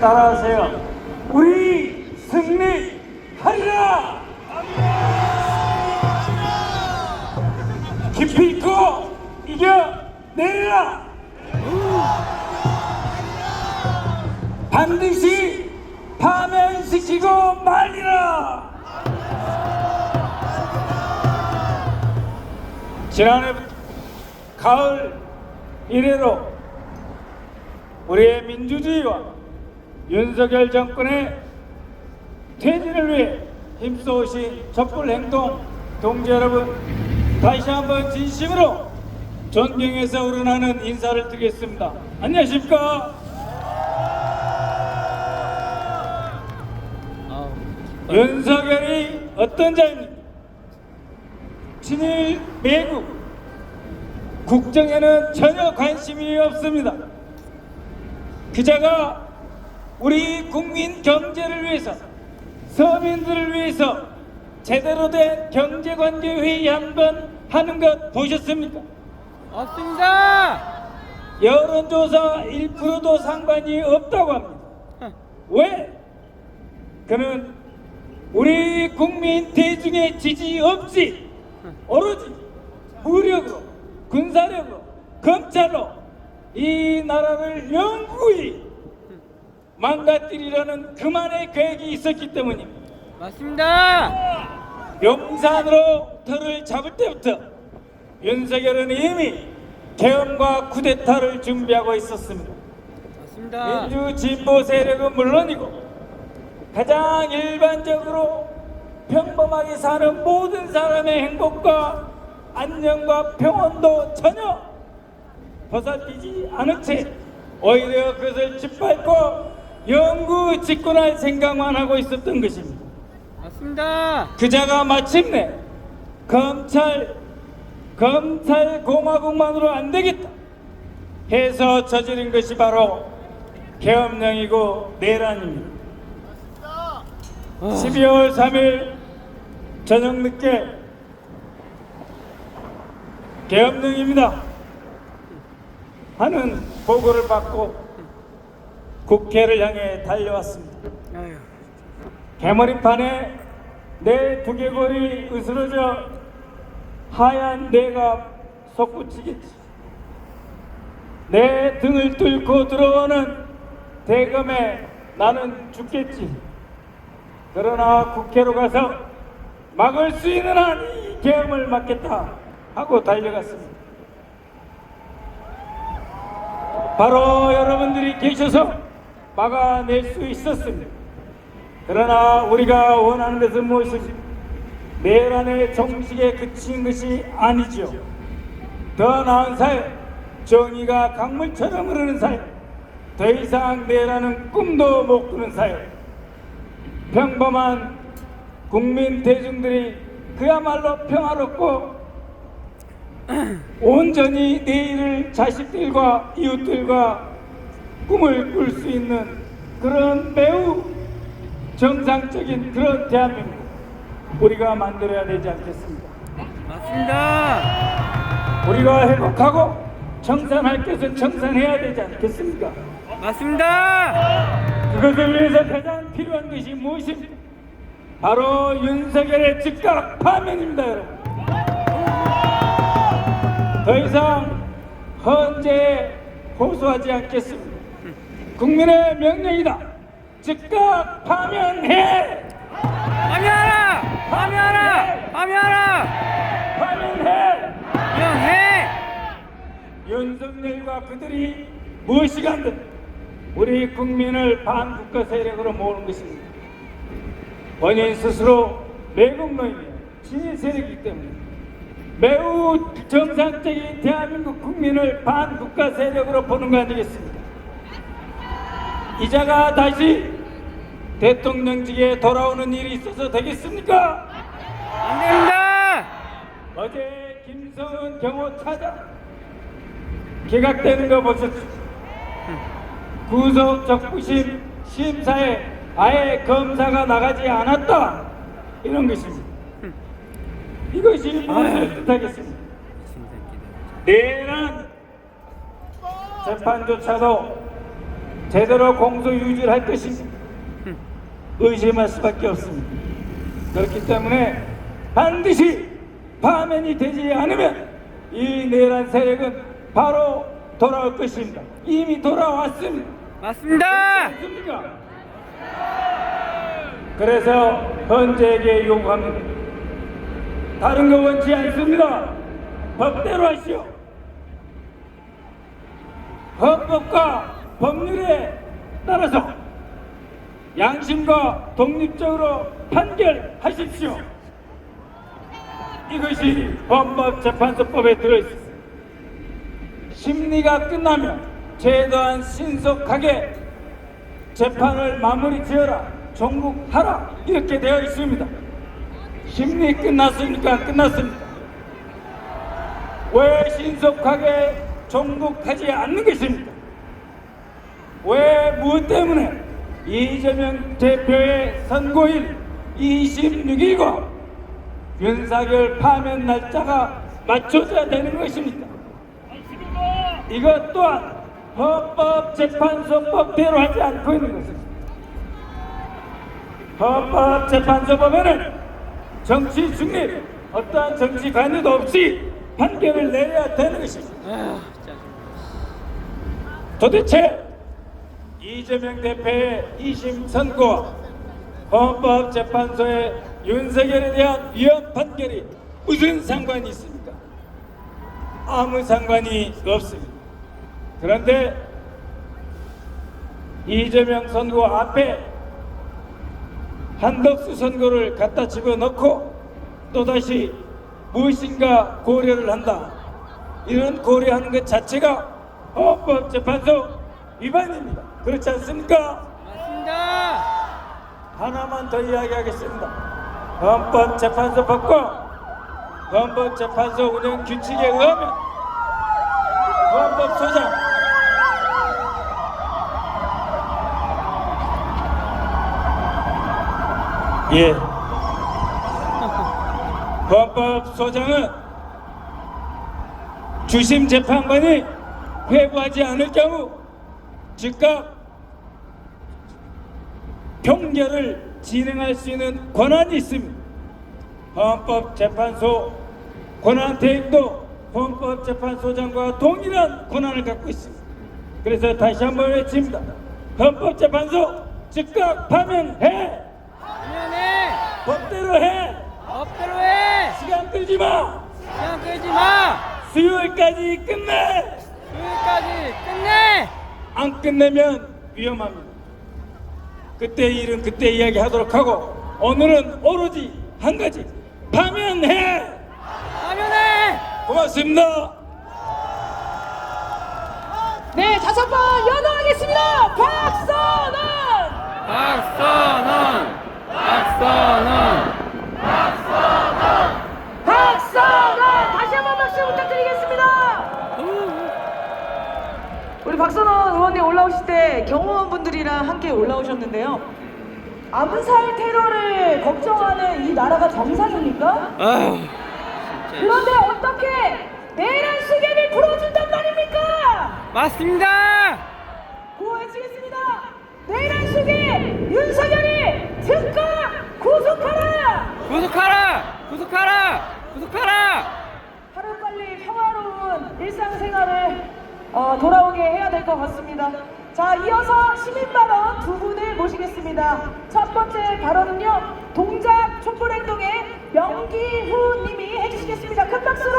따라하세요. 우리 승리하리라. 깊이 있고 이겨내리라. 반드시 파면시키고 말리라. 지난해부터 가을 이래로 우리의 민주주의와 윤석열 정권의 퇴진을 위해 힘써오신 촛불행동 동지 여러분, 다시 한번 진심으로 존경해서 우러나는 인사를 드리겠습니다. 안녕하십니까? 윤석열이 어떤 자입니까? 친일 매국 국정에는 전혀 관심이 없습니다. 그자가 우리 국민 경제를 위해서, 서민들을 위해서 제대로 된 경제관계회의 한번 하는 것 보셨습니까? 없습니다. 여론조사 1%도 상관이 없다고 합니다. 왜? 그는 우리 국민 대중의 지지 없이 오로지 무력으로, 군사력으로, 검찰로 이 나라를 영구히 망가뜨리려는 그만의 계획이 있었기 때문입니다. 맞습니다. 용산으로 터를 잡을 때부터 윤석열은 이미 계엄과 쿠데타를 준비하고 있었습니다. 맞습니다. 민주진보 세력은 물론이고 가장 일반적으로 평범하게 사는 모든 사람의 행복과 안녕과 평온도 전혀 보살피지 않은 채 오히려 그것을 짓밟고 영구 집권할 생각만 하고 있었던 것입니다. 맞습니다. 그자가 마침내 검찰 공화국만으로 안 되겠다 해서 저지른 것이 바로 계엄령이고 내란입니다. 12월 3일 저녁 늦게 계엄령입니다 하는 보고를 받고 국회를 향해 달려왔습니다. 개머리판에 내 두개골이 으스러져 하얀 뇌가 솟구치겠지. 내 등을 뚫고 들어오는 대검에 나는 죽겠지. 그러나 국회로 가서 막을 수 있는 한 이 계엄을 막겠다 하고 달려갔습니다. 바로 여러분들이 계셔서 막아낼 수 있었습니다. 그러나 우리가 원하는 것은 무엇인지 내란의 정식에 그친 것이 아니죠. 더 나은 사회, 정의가 강물처럼 흐르는 사회, 더 이상 내란은 꿈도 못 꾸는 사회, 평범한 국민 대중들이 그야말로 평화롭고 온전히 내일을 자식들과 이웃들과 꿈을 꿀 수 있는 그런 매우 정상적인 그런 대한민국 우리가 만들어야 되지 않겠습니까? 맞습니다. 우리가 행복하고 청산할 것은 청산해야 되지 않겠습니까? 맞습니다. 그것을 위해서 가장 필요한 것이 무엇입니까? 바로 윤석열의 즉각 파면입니다, 여러분. 더 이상 헌재에 호소하지 않겠습니다. 국민의 명령이다. 즉각 파면해! 파면하라! 파면하라! 파면하라! 파면해! 파면해! 윤석열과 그들이 무엇이간든 우리 국민을 반국가 세력으로 모으는 것입니다. 본인 스스로 매국노이며 친일 세력이기 때문에 매우 정상적인 대한민국 국민을 반국가 세력으로 보는 거 아니겠습니까? 이자가 다시 대통령직에 돌아오는 일이 있어서 되겠습니까? 안 됩니다. 어제 김성은 경호 차장 기각되는 거 보셨죠? 구속 적부심 심사에 아예 검사가 나가지 않았다 이런 것입니다. 이것이 무엇을 뜻하겠습니까? 내란 재판조차도 제대로 공소 유지를 할 것인지 의심할 수밖에 없습니다. 그렇기 때문에 반드시 파면이 되지 않으면 이 내란 세력은 바로 돌아올 것입니다. 이미 돌아왔습니다. 맞습니다. 맞습니까? 그래서 헌재에게 요구합니다. 다른 거 원치 않습니다. 법대로 하시오. 헌법과 법률에 따라서 양심과 독립적으로 판결하십시오. 이것이 헌법재판소법에 들어있습니다. 심리가 끝나면 최대한 신속하게 재판을 마무리 지어라, 종국하라 이렇게 되어 있습니다. 심리 끝났습니까? 끝났습니까? 왜 신속하게 종국하지 않는 것입니까? 왜 무엇 때문에 이재명 대표의 선고일 26일과 윤석열 파면 날짜가 맞춰져야 되는 것입니까? 이것 또한 헌법재판소법대로 하지 않고 있는 것입니다. 헌법재판소법에는 정치 중립, 어떠한 정치 관여도 없이 판결을 내려야 되는 것입니다. 아, 진짜. 도대체 이재명 대표의 2심 선고와 헌법재판소의 윤석열에 대한 위헌 판결이 무슨 상관이 있습니까? 아무 상관이 없습니다. 그런데 이재명 선고 앞에 한덕수 선고를 갖다 집어넣고 또다시 무엇인가 고려를 한다. 이런 고려하는 것 자체가 헌법재판소 위반입니다. 그렇지 않습니까? 맞습니다. 하나만 더 이야기하겠습니다. 헌법재판소법과 헌법재판소 운영 규칙에 의하면 헌법소장 헌법소장은 주심 재판관이 회부하지 않을 경우 즉각 평결을 진행할 수 있는 권한이 있습니다. 헌법재판소 권한 대행도 헌법재판소장과 동일한 권한을 갖고 있습니다. 그래서 다시 한번 외칩니다. 헌법재판소 즉각 파면해! 파면해! 법대로 해! 법대로 해! 시간 끌지 마! 시간 끌지 마! 수요일까지 끝내! 수요일까지 끝내! 안 끝내면 위험합니다. 그때 일은 그때 이야기하도록 하고 오늘은 오로지 한 가지 파면해! 파면해! 고맙습니다. 네, 5번 연호하겠습니다. 박선원! 박선원! 박선원! 박선원! 다시 한번 박수 부탁드리겠습니다. 우리 박선원 의원님 올라오실 때 경호원분들이랑 함께 올라오셨는데요. 암살 테러를 걱정하는 이 나라가 정상입니까? 아휴, 그런데 어떻게 내란 수계를 풀어준단 말입니까? 맞습니다! 구호해주겠습니다. 내란 수계 윤석열이 즉각 구속하라! 구속하라! 구속하라! 구속하라! 하루빨리 평화로운 일상생활을 돌아오게 해야 될 것 같습니다. 자, 이어서 시민발언 두 분을 모시겠습니다. 첫 번째 발언은요, 동작 촛불행동의 명기후 님이 해주시겠습니다. 큰 박수로